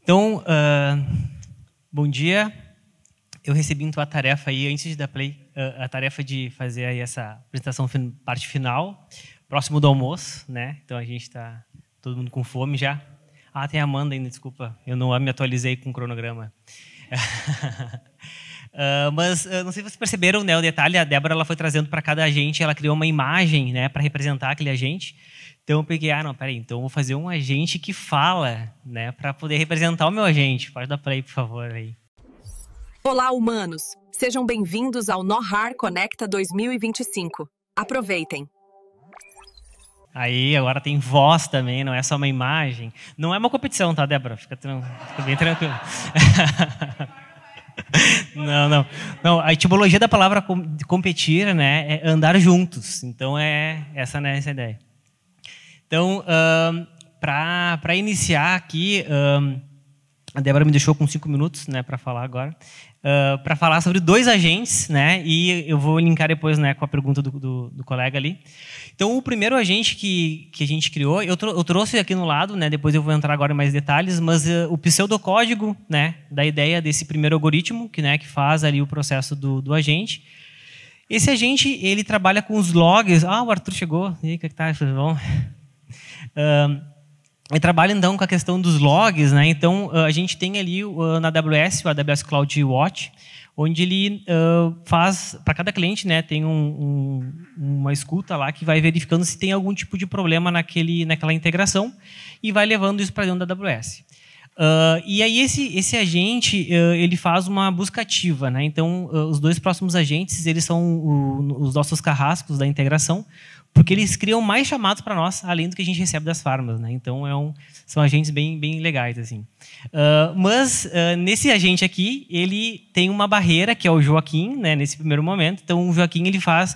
Então, bom dia. Eu recebi então a tarefa aí, antes de dar play, a tarefa de fazer aí essa apresentação, parte final, próximo do almoço, né? Então a gente está todo mundo com fome já. Ah, tem a Amanda ainda, desculpa, eu não me atualizei com o cronograma. Mas não sei se vocês perceberam, né, o detalhe, a Débora ela foi trazendo para cada agente, ela criou uma imagem, né, para representar aquele agente. Então eu peguei, não, peraí, então eu vou fazer um agente que fala, né, para poder representar o meu agente. Pode dar play, por favor, aí. Olá, humanos! Sejam bem-vindos ao NOHAR Conecta 2025. Aproveitem! Aí, agora tem voz também, não é só uma imagem. Não é uma competição, tá, Débora? Fica bem tranquilo. Não, a etimologia da palavra competir, né, é andar juntos. Então, essa é a ideia. Então, para iniciar aqui, a Débora me deixou com 5 minutos, né, para falar agora, para falar sobre 2 agentes, né, e eu vou linkar depois, né, com a pergunta do colega ali. Então, o primeiro agente que a gente criou, eu trouxe aqui no lado, né, depois eu vou entrar agora em mais detalhes, mas o pseudocódigo, né, da ideia desse primeiro algoritmo, que faz ali o processo do agente. Esse agente, ele trabalha com os logs. Ah, o Arthur chegou. E aí, o que tá? Tudo bom? Ele trabalha, então, com a questão dos logs, né? Então, a gente tem ali na AWS, o AWS Cloud Watch, onde ele faz, para cada cliente, né, tem uma escuta lá que vai verificando se tem algum tipo de problema naquela integração e vai levando isso para dentro da AWS. E aí esse agente, ele faz uma busca ativa, né? Então, os 2 próximos agentes, eles são os nossos carrascos da integração, porque eles criam mais chamados para nós, além do que a gente recebe das farmas, né? Então, são agentes bem legais, assim. Mas, nesse agente aqui, ele tem uma barreira, que é o Joaquim, né, nesse primeiro momento. Então, o Joaquim, ele faz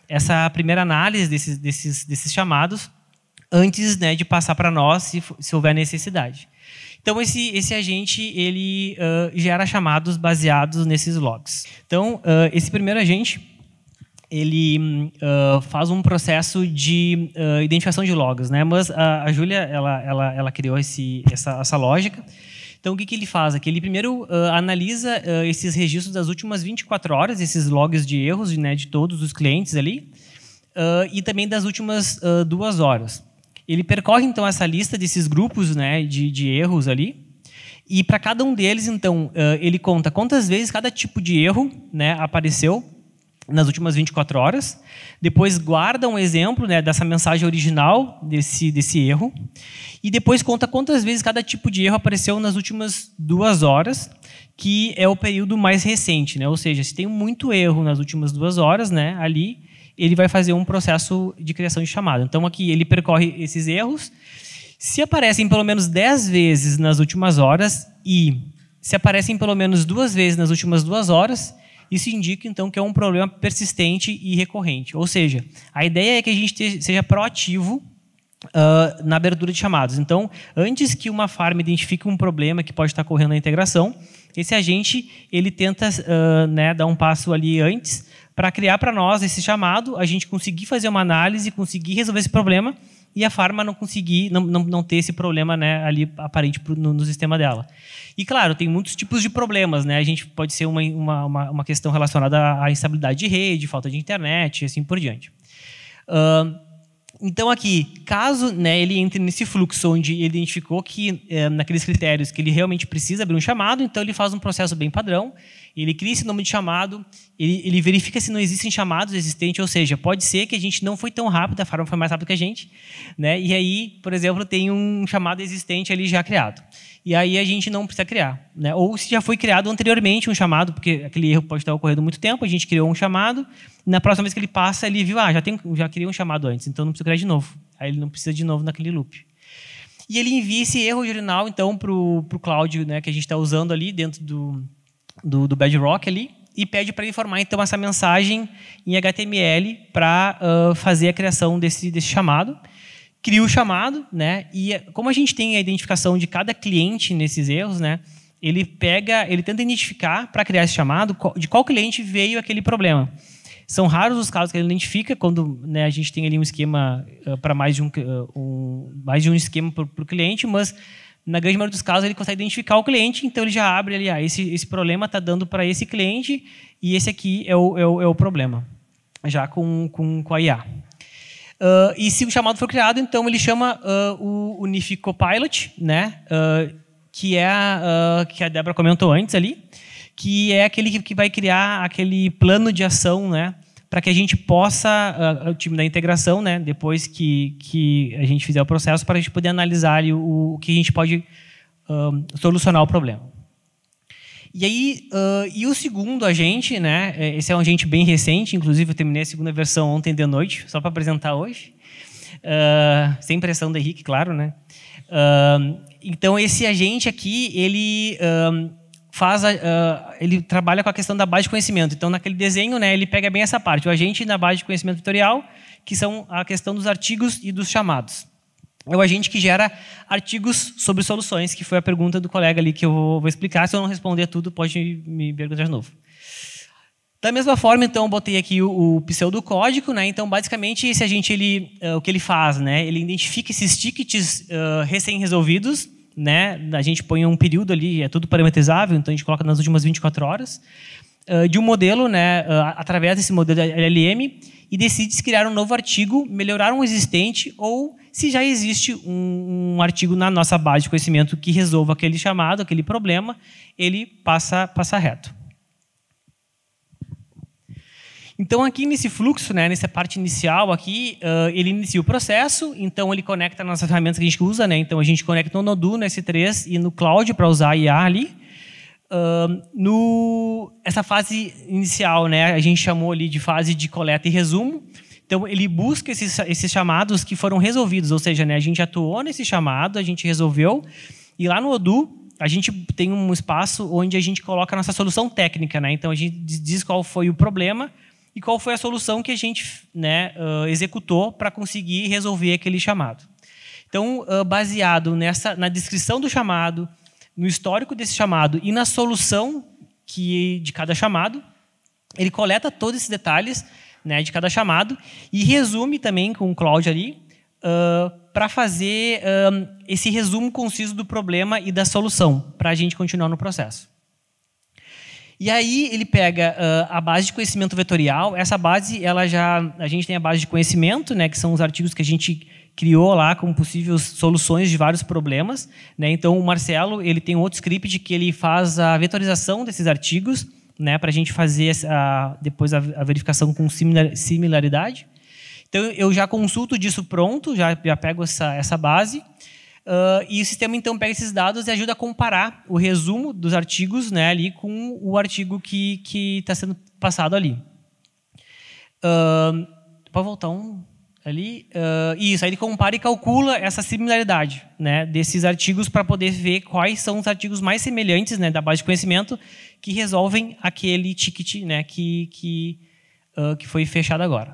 essa primeira análise desses chamados, antes, né, de passar para nós, se houver necessidade. Então, esse agente, ele gera chamados baseados nesses logs. Então, esse primeiro agente, ele faz um processo de identificação de logs, né? Mas a Júlia, ela criou essa lógica. Então, o que ele faz aqui? Ele primeiro analisa esses registros das últimas 24 horas, esses logs de erros, né, de todos os clientes ali, e também das últimas 2 horas. Ele percorre, então, essa lista desses grupos, né, de erros ali, e para cada um deles, então, ele conta quantas vezes cada tipo de erro, né, apareceu nas últimas 24 horas, depois guarda um exemplo, né, dessa mensagem original desse erro, e depois conta quantas vezes cada tipo de erro apareceu nas últimas 2 horas, que é o período mais recente, né? Ou seja, se tem muito erro nas últimas 2 horas, né, ali, ele vai fazer um processo de criação de chamada. Então, aqui ele percorre esses erros. Se aparecem pelo menos 10 vezes nas últimas horas e se aparecem pelo menos 2 vezes nas últimas 2 horas, isso indica, então, que é um problema persistente e recorrente. Ou seja, a ideia é que a gente seja proativo na abertura de chamados. Então, antes que uma farm identifique um problema que pode estar ocorrendo na integração, esse agente ele tenta né, dar um passo ali antes para criar para nós esse chamado, a gente conseguir fazer uma análise, conseguir resolver esse problema e a farma não conseguir, não ter esse problema, né, ali aparente no sistema dela. E, claro, tem muitos tipos de problemas, né? A gente pode ser uma questão relacionada à instabilidade de rede, falta de internet e assim por diante. Então, aqui, caso, né, ele entre nesse fluxo onde ele identificou que, naqueles critérios, que ele realmente precisa abrir um chamado, então ele faz um processo bem padrão, ele cria esse nome de chamado, ele verifica se não existem chamados existentes, ou seja, pode ser que a gente não foi tão rápido, a farma foi mais rápida que a gente, né? E aí, por exemplo, tem um chamado existente ali já criado. E aí a gente não precisa criar, né? Ou se já foi criado anteriormente um chamado, porque aquele erro pode estar ocorrendo há muito tempo, a gente criou um chamado, e na próxima vez que ele passa, ele viu, já criei um chamado antes, então não precisa criar de novo. Aí ele não precisa de novo naquele loop. E ele envia esse erro original, então, para o cloud, né, que a gente está usando ali dentro do Bedrock ali, e pede para ele formar, então, essa mensagem em HTML para fazer a criação desse chamado. Cria o chamado, né? E como a gente tem a identificação de cada cliente nesses erros, né? Ele tenta identificar para criar esse chamado de qual cliente veio aquele problema. São raros os casos que ele identifica quando, né, a gente tem ali um esquema para mais de um esquema para o cliente, mas na grande maioria dos casos, ele consegue identificar o cliente, então ele já abre ali, esse problema está dando para esse cliente e esse aqui é o problema, já com a IA. E se o chamado for criado, então ele chama o Unifi Copilot, né, que a Débora comentou antes ali, que é aquele que vai criar aquele plano de ação, né, para que a gente possa, o time da integração, né, depois que a gente fizer o processo, para a gente poder analisar ali o que a gente pode solucionar o problema. E aí, e o segundo agente, né, esse é um agente bem recente, inclusive eu terminei a segunda versão ontem de noite, só para apresentar hoje, sem pressão do Henrique, claro, né. Então, esse agente aqui, ele ele trabalha com a questão da base de conhecimento. Então, naquele desenho, né, ele pega bem essa parte, o agente na base de conhecimento vetorial, que são a questão dos artigos e dos chamados. É o agente que gera artigos sobre soluções, que foi a pergunta do colega ali que eu vou explicar. Se eu não responder tudo, pode me perguntar de novo. Da mesma forma, então, eu botei aqui o pseudocódigo, né? Então, basicamente, esse agente, o que ele faz, né? Ele identifica esses tickets recém-resolvidos, né? A gente põe um período ali, é tudo parametrizável, então a gente coloca nas últimas 24 horas, de um modelo, né? Através desse modelo LLM, e decide se criar um novo artigo, melhorar um existente, ou se já existe um artigo na nossa base de conhecimento que resolva aquele chamado, aquele problema, ele passa reto. Então, aqui nesse fluxo, né, nessa parte inicial aqui, ele inicia o processo, então ele conecta nas ferramentas que a gente usa, né, então a gente conecta no Odoo, no S3 e no Cloud para usar a IA ali. Essa fase inicial, né, a gente chamou ali de fase de coleta e resumo. Então, ele busca esses chamados que foram resolvidos, ou seja, né, a gente atuou nesse chamado, a gente resolveu, e lá no Odoo, a gente tem um espaço onde a gente coloca a nossa solução técnica, né, então a gente diz qual foi o problema e qual foi a solução que a gente, né, executou para conseguir resolver aquele chamado. Então, baseado na descrição do chamado, no histórico desse chamado e na solução de cada chamado, ele coleta todos esses detalhes, né, de cada chamado e resume também com o Cloud ali para fazer esse resumo conciso do problema e da solução, para a gente continuar no processo. E aí ele pega a base de conhecimento vetorial. Essa base, a gente tem a base de conhecimento, né, que são os artigos que a gente criou lá com possíveis soluções de vários problemas, né? Então o Marcelo, ele tem outro script que ele faz a vetorização desses artigos, né, para a gente fazer depois a verificação com similaridade. Então eu já consulto disso pronto, já pego essa base. E o sistema, então, pega esses dados e ajuda a comparar o resumo dos artigos, né, ali com o artigo que está sendo passado ali. Pode voltar ali? Isso, aí ele compara e calcula essa similaridade, né, desses artigos para poder ver quais são os artigos mais semelhantes, né, da base de conhecimento que resolvem aquele ticket, né, que foi fechado agora.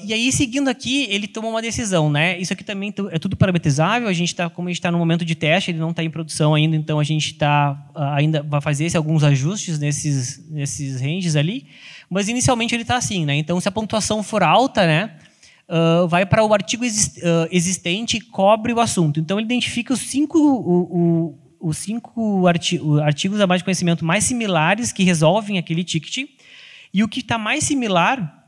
E aí, seguindo aqui, ele toma uma decisão, né? Isso aqui também é tudo parametrizável. Como a gente está no momento de teste, ele não está em produção ainda, então a gente ainda vai fazer alguns ajustes nesses ranges ali. Mas inicialmente ele está assim, né? Então, se a pontuação for alta, né, vai para o artigo existente e cobre o assunto. Então, ele identifica os cinco artigos da base de conhecimento mais similares que resolvem aquele ticket. E o que está mais similar,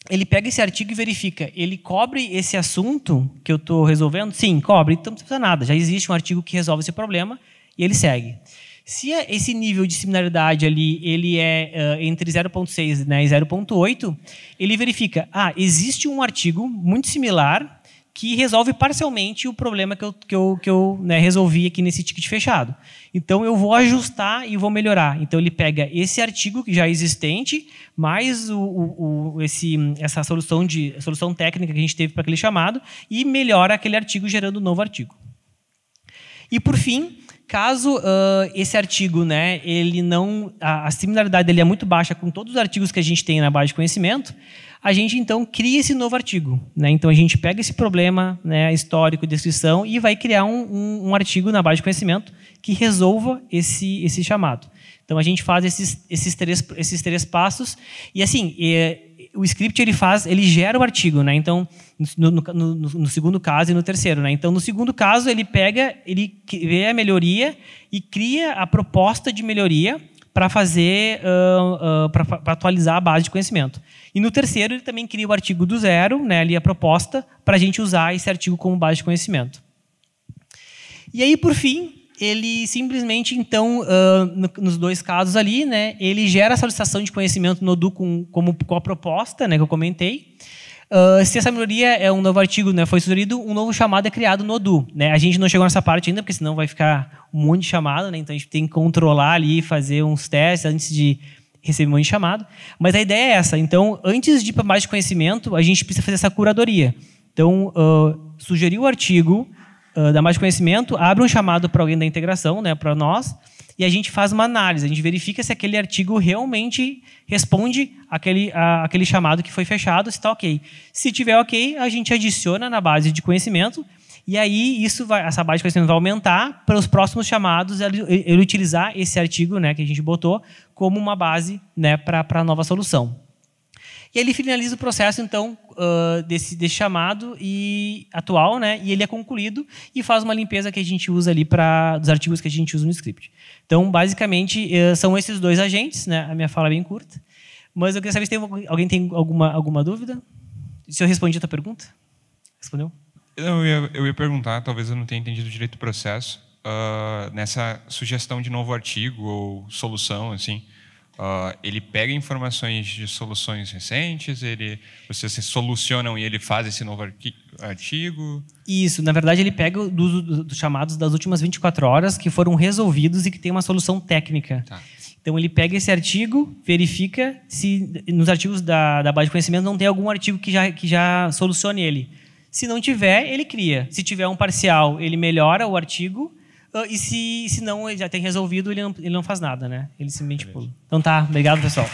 ele pega esse artigo e verifica, ele cobre esse assunto que eu estou resolvendo? Sim, cobre, então não precisa nada. Já existe um artigo que resolve esse problema e ele segue. Se esse nível de similaridade ali ele é entre 0.6, né, e 0.8, ele verifica, existe um artigo muito similar que resolve parcialmente o problema que eu né, resolvi aqui nesse ticket fechado. Então, eu vou ajustar e vou melhorar. Então, ele pega esse artigo que já é existente, mais essa solução técnica que a gente teve para aquele chamado, e melhora aquele artigo gerando um novo artigo. E, por fim, Caso esse artigo, né, ele não, a similaridade dele é muito baixa com todos os artigos que a gente tem na base de conhecimento, a gente então cria esse novo artigo, né? Então a gente pega esse problema, né, histórico, descrição, e vai criar um artigo na base de conhecimento que resolva esse chamado. Então a gente faz esses três passos e assim o script ele gera o artigo, né? Então no segundo caso e no terceiro, né? Então no segundo caso ele vê a melhoria e cria a proposta de melhoria para fazer para atualizar a base de conhecimento. E no terceiro ele também cria o artigo do zero, né? Ali a proposta para a gente usar esse artigo como base de conhecimento. E aí por fim ele simplesmente, então, nos dois casos ali, né, ele gera a solicitação de conhecimento no Odoo com a proposta, né, que eu comentei. Se essa melhoria é um novo artigo, né, foi sugerido, um novo chamado é criado no Odoo, né? A gente não chegou nessa parte ainda, porque senão vai ficar um monte de chamado, né? Então a gente tem que controlar ali, fazer uns testes antes de receber um monte de chamado. Mas a ideia é essa. Então, antes de ir para mais de conhecimento, a gente precisa fazer essa curadoria. Então, sugerir o artigo, da mais conhecimento, abre um chamado para alguém da integração, né, para nós, e a gente faz uma análise, a gente verifica se aquele artigo realmente responde aquele chamado que foi fechado, se está ok. Se tiver ok, a gente adiciona na base de conhecimento, e aí essa base de conhecimento vai aumentar para os próximos chamados, ele utilizar esse artigo, né, que a gente botou como uma base, né, para a nova solução. E ele finaliza o processo, então, desse chamado atual, né? E ele é concluído e faz uma limpeza que a gente usa ali dos artigos que a gente usa no script. Então, basicamente, são esses dois agentes, né? A minha fala é bem curta. Mas eu queria saber se alguém tem alguma dúvida? Se eu respondi a tua pergunta? Respondeu? Eu ia perguntar, talvez eu não tenha entendido direito o processo. Nessa sugestão de novo artigo ou solução, assim, ele pega informações de soluções recentes, vocês solucionam e ele faz esse novo artigo? Isso, na verdade ele pega dos chamados das últimas 24 horas que foram resolvidos e que tem uma solução técnica. Tá. Então ele pega esse artigo, verifica se nos artigos da base de conhecimento não tem algum artigo que já solucione ele. Se não tiver, ele cria. Se tiver um parcial, ele melhora o artigo. E se não ele já tem resolvido, ele não faz nada, né? Ele simplesmente pula. Então tá, obrigado, pessoal.